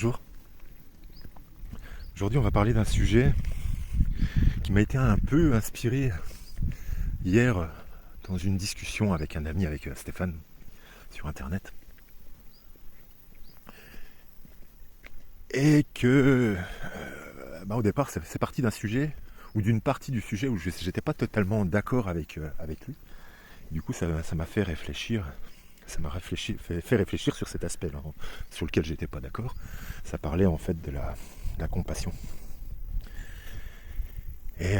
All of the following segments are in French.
Bonjour. Aujourd'hui, on va parler d'un sujet qui m'a été un peu inspiré hier dans une discussion avec un ami, avec Stéphane, sur Internet. Et que, au départ, c'est parti d'un sujet, ou d'une partie du sujet où j'étais pas totalement d'accord avec lui. Du coup, ça m'a fait réfléchir. Ça m'a fait réfléchir sur cet aspect-là, sur lequel j'étais pas d'accord. Ça parlait en fait de la compassion. Et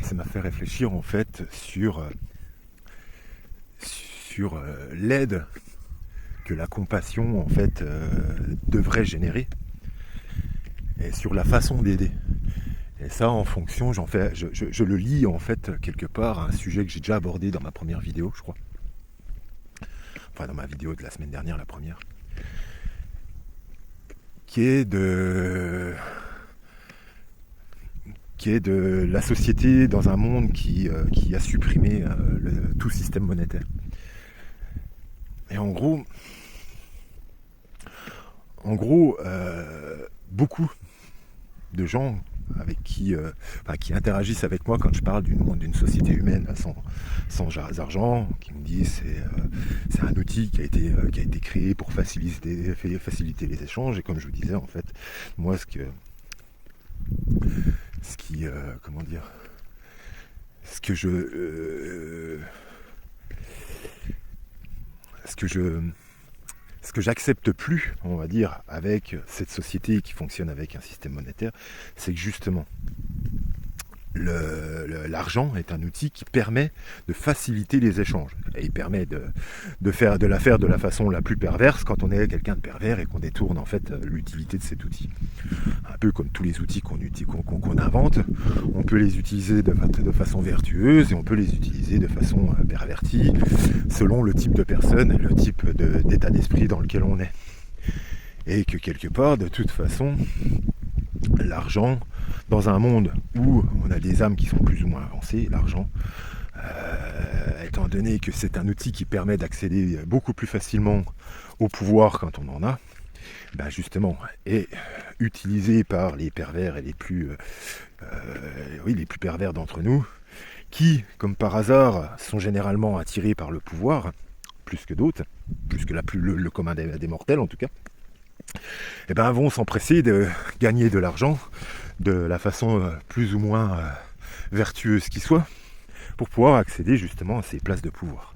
ça m'a fait réfléchir en fait sur l'aide que la compassion en fait devrait générer et sur la façon d'aider. Et ça, en fonction, je le lis en fait quelque part à un sujet que j'ai déjà abordé dans ma première vidéo, je crois. Enfin, dans ma vidéo de la semaine dernière, la première. Qui est de la société dans un monde qui a supprimé tout système monétaire. Et en gros, beaucoup de gens avec qui interagissent avec moi quand je parle d'une société humaine sans argent, qui me disent c'est un outil qui a été créé pour faciliter les échanges. Et comme je vous disais, en fait, moi ce que j'accepte plus, on va dire, avec cette société qui fonctionne avec un système monétaire, c'est que justement, l'argent est un outil qui permet de faciliter les échanges. Et il permet de la faire de la façon la plus perverse quand on est quelqu'un de pervers et qu'on détourne en fait l'utilité de cet outil. Un peu comme tous les outils qu'on invente, on peut les utiliser de façon vertueuse et on peut les utiliser de façon pervertie, selon le type de personne et le type d'état d'esprit dans lequel on est. Et que quelque part, de toute façon, l'argent, dans un monde où on a des âmes qui sont plus ou moins avancées, l'argent, étant donné que c'est un outil qui permet d'accéder beaucoup plus facilement au pouvoir quand on en a, justement, est utilisé par les pervers et les plus pervers d'entre nous, qui, comme par hasard, sont généralement attirés par le pouvoir, plus que d'autres, plus que le commun des mortels en tout cas, vont s'empresser de gagner de l'argent de la façon plus ou moins vertueuse qui soit, pour pouvoir accéder justement à ces places de pouvoir.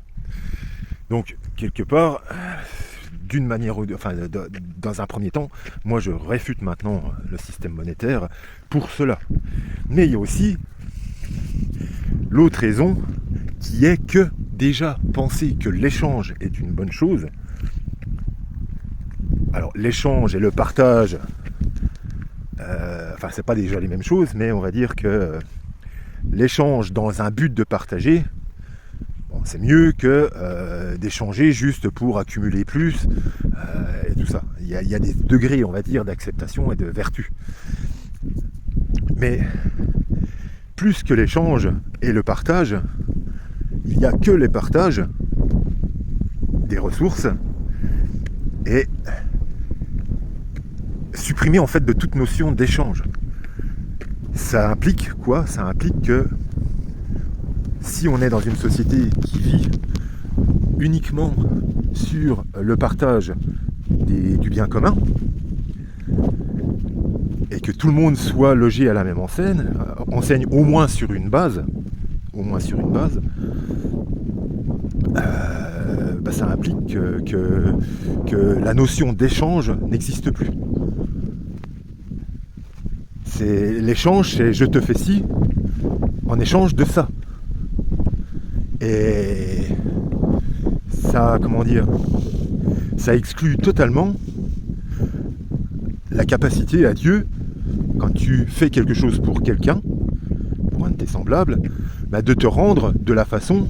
Donc, quelque part, d'une manière ou dans un premier temps, moi je réfute maintenant le système monétaire pour cela. Mais il y a aussi l'autre raison qui est que déjà penser que l'échange est une bonne chose. Alors l'échange et le partage, c'est pas déjà les mêmes choses, mais on va dire que l'échange dans un but de partager, c'est mieux que d'échanger juste pour accumuler plus et tout ça. Il y a des degrés, on va dire, d'acceptation et de vertu. Mais plus que l'échange et le partage, il n'y a que les partages des ressources et supprimer en fait de toute notion d'échange. Ça implique quoi ? Ça implique que si on est dans une société qui vit uniquement sur le partage du bien commun et que tout le monde soit logé à la même enseigne au moins sur une base, ça implique que la notion d'échange n'existe plus. L'échange, c'est je te fais ci en échange de ça. Et ça, ça exclut totalement la capacité à Dieu, quand tu fais quelque chose pour quelqu'un, pour un de tes semblables, de te rendre de la façon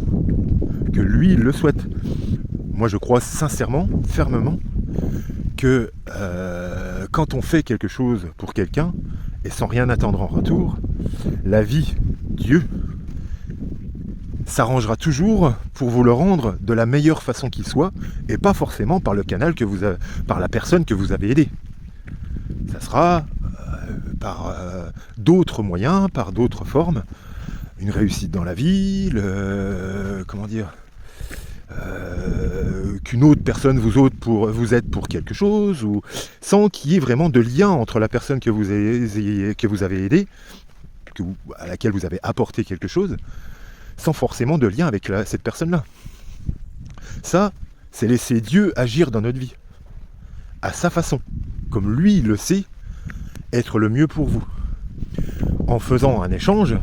que lui le souhaite. Moi je crois sincèrement, fermement, que quand on fait quelque chose pour quelqu'un, et sans rien attendre en retour, la vie, Dieu, s'arrangera toujours pour vous le rendre de la meilleure façon qu'il soit, et pas forcément par le canal que vous avez, par la personne que vous avez aidée. Ça sera par d'autres moyens, par d'autres formes, une réussite dans la vie, qu'une autre personne vous aide pour quelque chose, ou sans qu'il y ait vraiment de lien entre la personne que vous avez aidée, à laquelle vous avez apporté quelque chose, sans forcément de lien avec cette personne-là. Ça, c'est laisser Dieu agir dans notre vie, à sa façon, comme lui le sait être le mieux pour vous. En faisant un échange,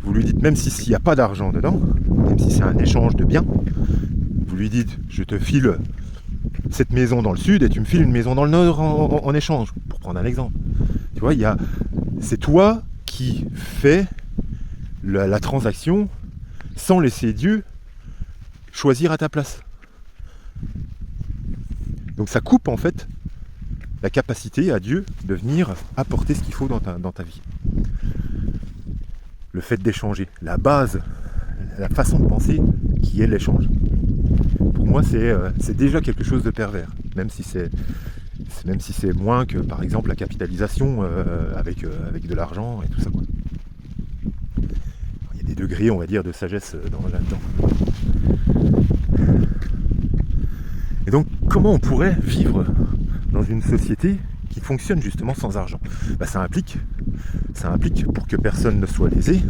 vous lui dites, même s'il n'y a pas d'argent dedans, même si c'est un échange de biens, vous lui dites, je te file cette maison dans le sud et tu me files une maison dans le nord en échange, pour prendre un exemple. Tu vois, c'est toi qui fais la transaction sans laisser Dieu choisir à ta place. Donc ça coupe en fait la capacité à Dieu de venir apporter ce qu'il faut dans ta vie. Le fait d'échanger, la base, la façon de penser qui est l'échange. Pour moi, c'est déjà quelque chose de pervers, même si c'est moins que, par exemple, la capitalisation avec de l'argent et tout ça, quoi. Il y a des degrés, on va dire, de sagesse là-dedans. Et donc, comment on pourrait vivre dans une société qui fonctionne justement sans argent ? Ça implique, pour que personne ne soit lésé,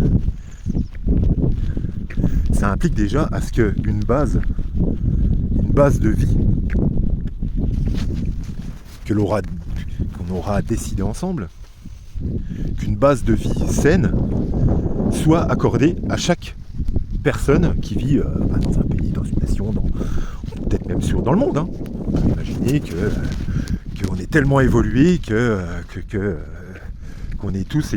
ça implique déjà à ce qu'une base de vie qu'on aura décidé ensemble, qu'une base de vie saine soit accordée à chaque personne qui vit dans un pays, dans une nation, peut-être même dans le monde. On peut imaginer qu'on est tellement évolué qu'on ait tous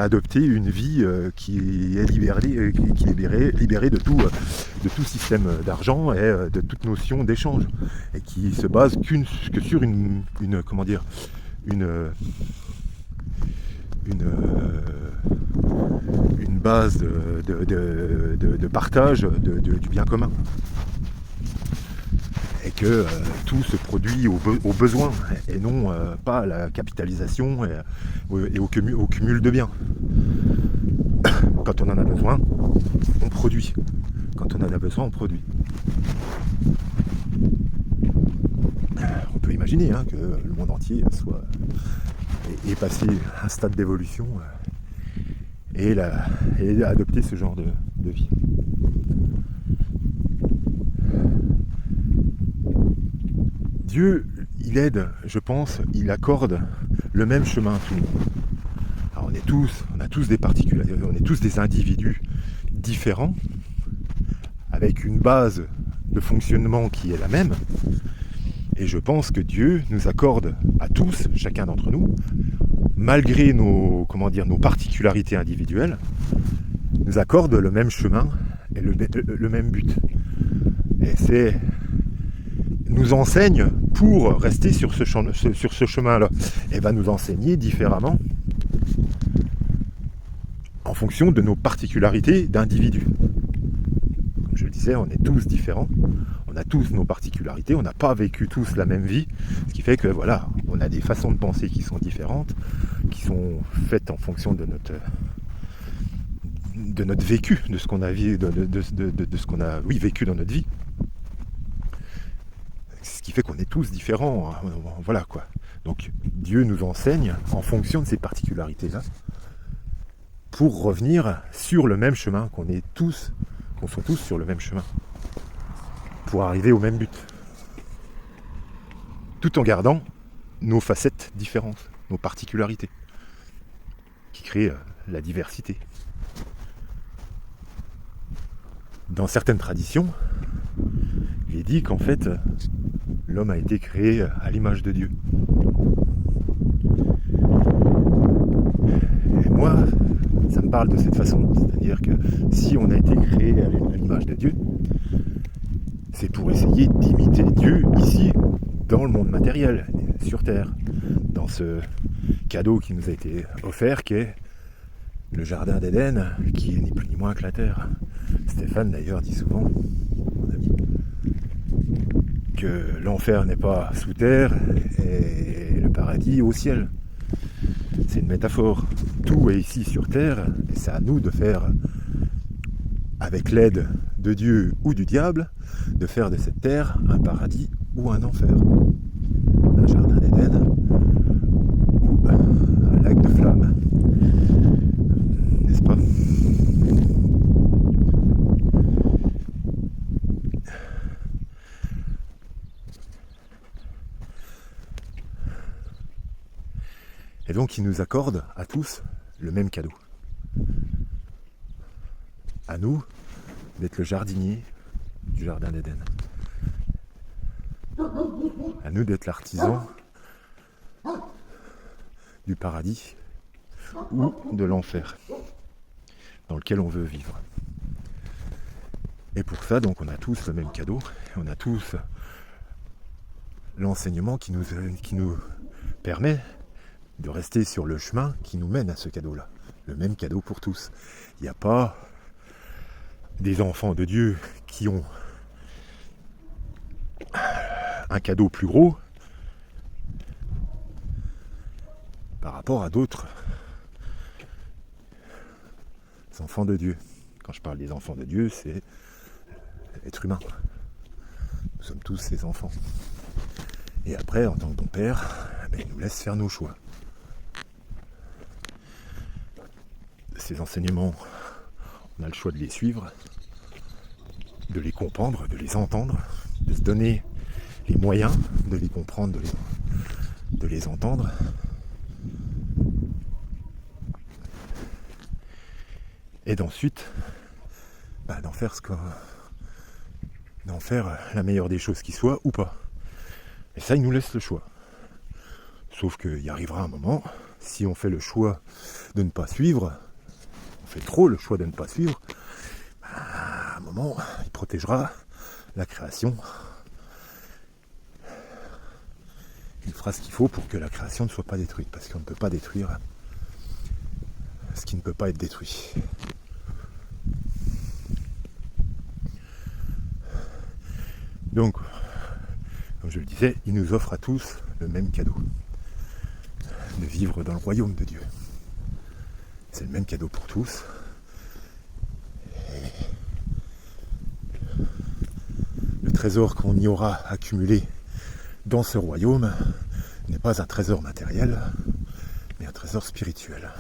adopté une vie qui est libérée de tout système d'argent et de toute notion d'échange, et qui se base que sur une base de partage du bien commun. Et que tout se produit au besoin, et non pas à la capitalisation et au cumul de biens. Quand on en a besoin, on produit. Quand on en a besoin, on produit. On peut imaginer que le monde entier est passé à un stade d'évolution et a adopté ce genre de vie. Dieu, il aide, je pense, il accorde le même chemin à tout le monde. Alors on a tous des particularités, on est tous des individus différents, avec une base de fonctionnement qui est la même. Et je pense que Dieu nous accorde à tous, chacun d'entre nous, malgré nos particularités individuelles, nous accorde le même chemin et le même but. Et nous enseigne pour rester sur ce chemin-là. Et va nous enseigner différemment en fonction de nos particularités d'individus. Comme je le disais, on est tous différents, on a tous nos particularités, on n'a pas vécu tous la même vie, ce qui fait que voilà, on a des façons de penser qui sont différentes, qui sont faites en fonction de notre vécu, de ce qu'on a vécu dans notre vie. Ce qui fait qu'on est tous différents, voilà quoi. Donc Dieu nous enseigne en fonction de ces particularités-là, pour revenir sur le même chemin, qu'on soit tous sur le même chemin, pour arriver au même but, tout en gardant nos facettes différentes, nos particularités, qui créent la diversité. Dans certaines traditions, il est dit qu'en fait, l'homme a été créé à l'image de Dieu. Et moi, ça me parle de cette façon. C'est-à-dire que si on a été créé à l'image de Dieu, c'est pour essayer d'imiter Dieu ici, dans le monde matériel, sur Terre, dans ce cadeau qui nous a été offert, qui est le jardin d'Éden, qui est ni plus ni moins que la Terre. Stéphane d'ailleurs dit souvent, mon ami, que l'enfer n'est pas sous terre et le paradis au ciel. C'est une métaphore. Tout est ici sur terre et c'est à nous de faire, avec l'aide de Dieu ou du diable, de faire de cette terre un paradis ou un enfer. Un jardin d'Éden ou un lac de flammes. N'est-ce pas ? Et donc il nous accorde à tous le même cadeau. À nous d'être le jardinier du jardin d'Éden. À nous d'être l'artisan du paradis ou de l'enfer dans lequel on veut vivre. Et pour ça, donc, on a tous le même cadeau, on a tous l'enseignement qui nous permet de rester sur le chemin qui nous mène à ce cadeau-là. Le même cadeau pour tous. Il n'y a pas des enfants de Dieu qui ont un cadeau plus gros par rapport à d'autres enfants de Dieu. Quand je parle des enfants de Dieu, c'est être humain. Nous sommes tous ses enfants. Et après, en tant que bon père, il nous laisse faire nos choix. Ces enseignements, on a le choix de les suivre, de les comprendre, de les entendre, de se donner les moyens de les comprendre, de les entendre. Et d'ensuite, d'en faire la meilleure des choses qui soit ou pas. Et ça, il nous laisse le choix. Sauf qu'il y arrivera un moment, si on fait le choix de ne pas suivre, on fait trop le choix de ne pas suivre, à un moment, il protégera la création. Il fera ce qu'il faut pour que la création ne soit pas détruite, parce qu'on ne peut pas détruire ce qui ne peut pas être détruit. Donc, comme je le disais, il nous offre à tous le même cadeau, de vivre dans le royaume de Dieu. C'est le même cadeau pour tous. Et le trésor qu'on y aura accumulé dans ce royaume n'est pas un trésor matériel, mais un trésor spirituel.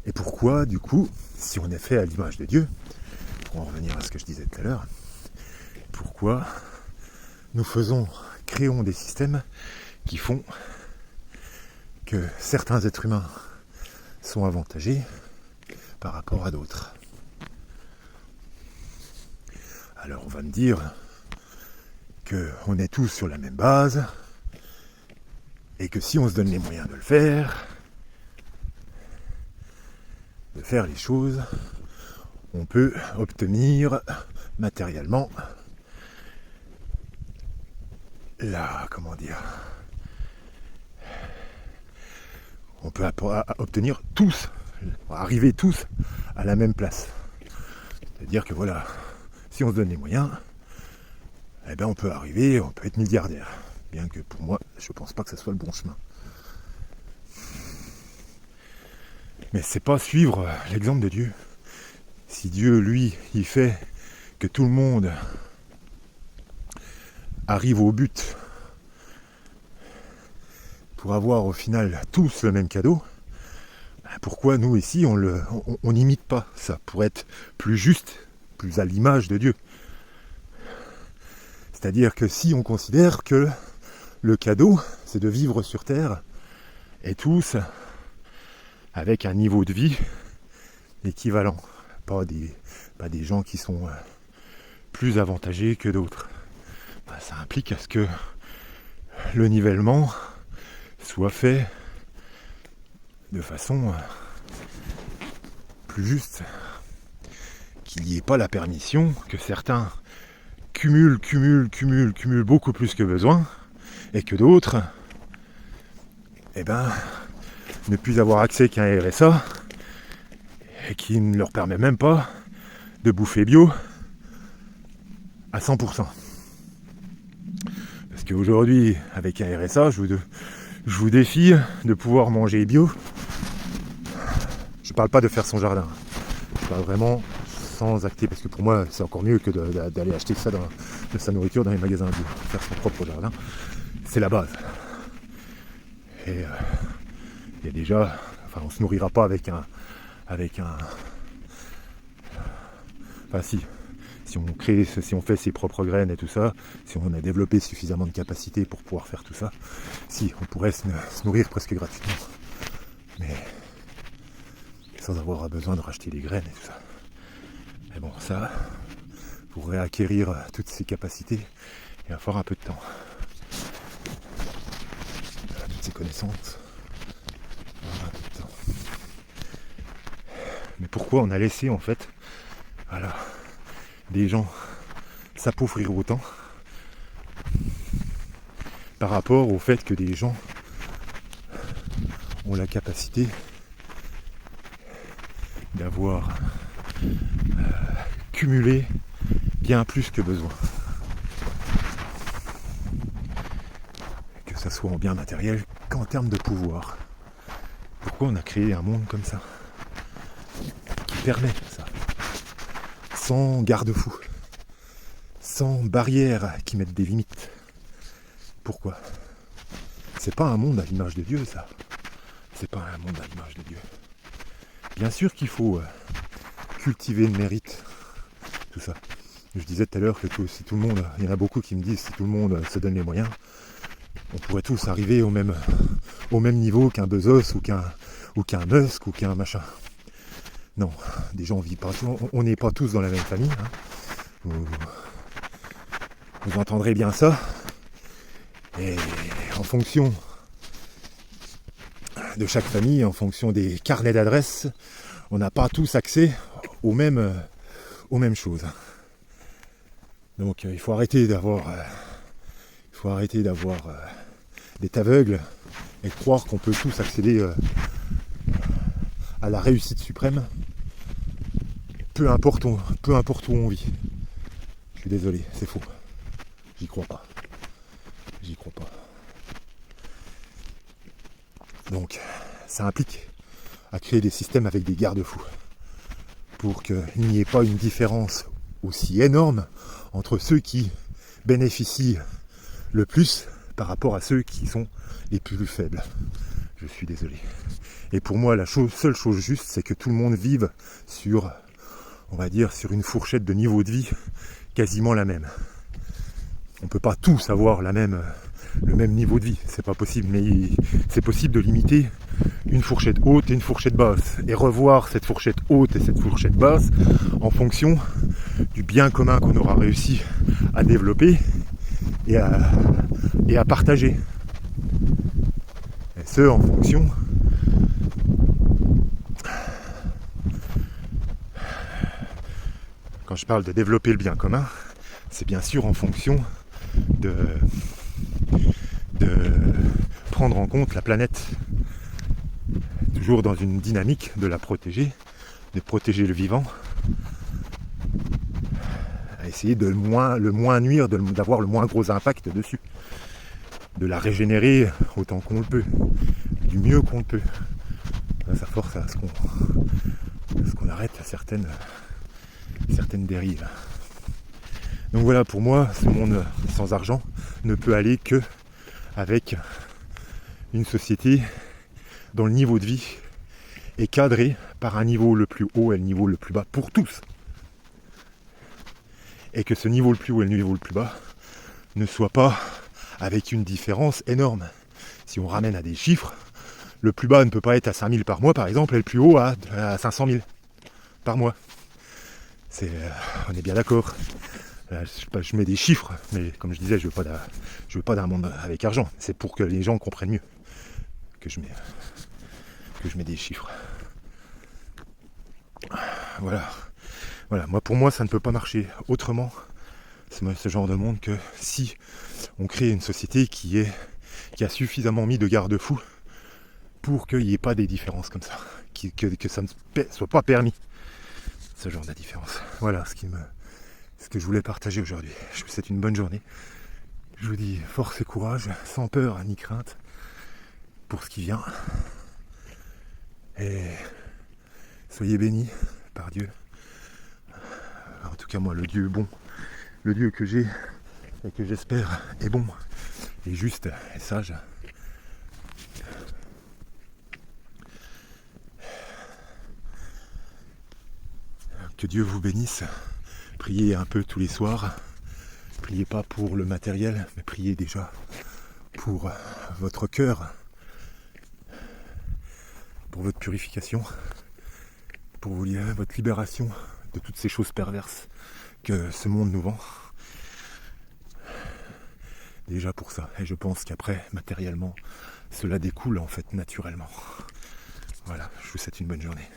Et pourquoi, du coup, si on est fait à l'image de Dieu, pour en revenir à ce que je disais tout à l'heure, pourquoi nous créons des systèmes qui font que certains êtres humains sont avantagés par rapport à d'autres. Alors on va me dire qu'on est tous sur la même base et que si on se donne les moyens de le faire, de faire les choses, on peut obtenir matériellement on peut obtenir tous, arriver tous à la même place. C'est-à-dire que voilà, si on se donne les moyens, on peut être milliardaire. Bien que pour moi, je pense pas que ce soit le bon chemin. Mais c'est pas suivre l'exemple de Dieu. Si Dieu, lui, il fait que tout le monde arrive au but pour avoir au final tous le même cadeau, pourquoi nous ici on n'imite pas ça pour être plus juste, plus à l'image de Dieu? C'est-à-dire que si on considère que le cadeau, c'est de vivre sur terre et tous avec un niveau de vie équivalent, pas des gens qui sont plus avantagés que d'autres. Ça implique à ce que le nivellement soit fait de façon plus juste, qu'il n'y ait pas la permission que certains cumulent beaucoup plus que besoin, et que d'autres ne puissent avoir accès qu'à un RSA et qui ne leur permet même pas de bouffer bio à 100%. Parce qu'aujourd'hui, avec un RSA, je vous défie de pouvoir manger bio. Je parle pas de faire son jardin. Je parle vraiment sans acter, parce que pour moi, c'est encore mieux que d'aller acheter ça de sa nourriture dans les magasins bio. Faire son propre jardin, c'est la base. Et il y a déjà, enfin, on se nourrira pas avec un, enfin si on fait ses propres graines et tout ça, si on a développé suffisamment de capacité pour pouvoir faire tout ça, si on pourrait se nourrir presque gratuitement, mais sans avoir besoin de racheter les graines et tout ça. Mais bon, ça, pour réacquérir toutes ces capacités, il va falloir un peu de temps. Toutes ces connaissances, il va falloir un peu de temps. Mais pourquoi on a laissé en fait, voilà, des gens s'appauvrir autant par rapport au fait que des gens ont la capacité d'avoir cumulé bien plus que besoin. Que ça soit en bien matériel qu'en termes de pouvoir. Pourquoi on a créé un monde comme ça qui permet ça, sans garde-fou, sans barrières qui mettent des limites. Pourquoi ? C'est pas un monde à l'image de Dieu, ça. C'est pas un monde à l'image de Dieu. Bien sûr qu'il faut cultiver le mérite, tout ça. Je disais tout à l'heure que si tout le monde, il y en a beaucoup qui me disent si tout le monde se donne les moyens, on pourrait tous arriver au même niveau qu'un Bezos ou qu'un Musk ou qu'un machin. Non, déjà on vit pas, on n'est pas tous dans la même famille. Hein. Vous entendrez bien ça. Et en fonction de chaque famille, en fonction des carnets d'adresses, on n'a pas tous accès aux mêmes choses. Donc il faut arrêter d'avoir d'être aveugle et de croire qu'on peut tous accéder à la réussite suprême, peu importe où on vit. Je suis désolé, c'est faux. J'y crois pas. Donc, ça implique à créer des systèmes avec des garde-fous pour qu'il n'y ait pas une différence aussi énorme entre ceux qui bénéficient le plus par rapport à ceux qui sont les plus faibles. Je suis désolé. Et pour moi, la seule chose juste, c'est que tout le monde vive sur, on va dire, sur une fourchette de niveau de vie quasiment la même. On ne peut pas tous avoir le même niveau de vie, c'est pas possible, mais c'est possible de limiter une fourchette haute et une fourchette basse, et revoir cette fourchette haute et cette fourchette basse en fonction du bien commun qu'on aura réussi à développer et à partager. Et ce, en fonction quand je parle de développer le bien commun, c'est bien sûr en fonction de prendre en compte la planète, toujours dans une dynamique de la protéger, de protéger le vivant, à essayer de le moins nuire, d'avoir le moins gros impact dessus, de la régénérer autant qu'on le peut, du mieux qu'on le peut. Ça force à ce qu'on arrête certaines dérives. Donc voilà, pour moi, ce monde sans argent ne peut aller que avec une société dont le niveau de vie est cadré par un niveau le plus haut et le niveau le plus bas pour tous. Et que ce niveau le plus haut et le niveau le plus bas ne soit pas avec une différence énorme. Si on ramène à des chiffres, le plus bas ne peut pas être à 5 000 par mois par exemple, et le plus haut à 500 000 par mois. On est bien d'accord. Je mets des chiffres, mais comme je disais, je veux pas d'un monde avec argent. C'est pour que les gens comprennent mieux que je mets des chiffres. Voilà. Moi, pour moi, ça ne peut pas marcher autrement, ce genre de monde, que si on crée une société qui a suffisamment mis de garde-fous pour qu'il n'y ait pas des différences comme ça, que ça ne soit pas permis, ce genre de différence. Voilà ce que je voulais partager aujourd'hui. Je vous souhaite une bonne journée. Je vous dis force et courage, sans peur ni crainte pour ce qui vient. Et soyez bénis par Dieu. En tout cas moi, le Dieu bon, le Dieu que j'ai et que j'espère est bon, et juste et sage. Que Dieu vous bénisse. Priez un peu tous les soirs. Priez pas pour le matériel, mais priez déjà pour votre cœur, pour votre purification, pour votre libération de toutes ces choses perverses que ce monde nous vend. Déjà pour ça. Et je pense qu'après, matériellement, cela découle en fait naturellement. Voilà, je vous souhaite une bonne journée.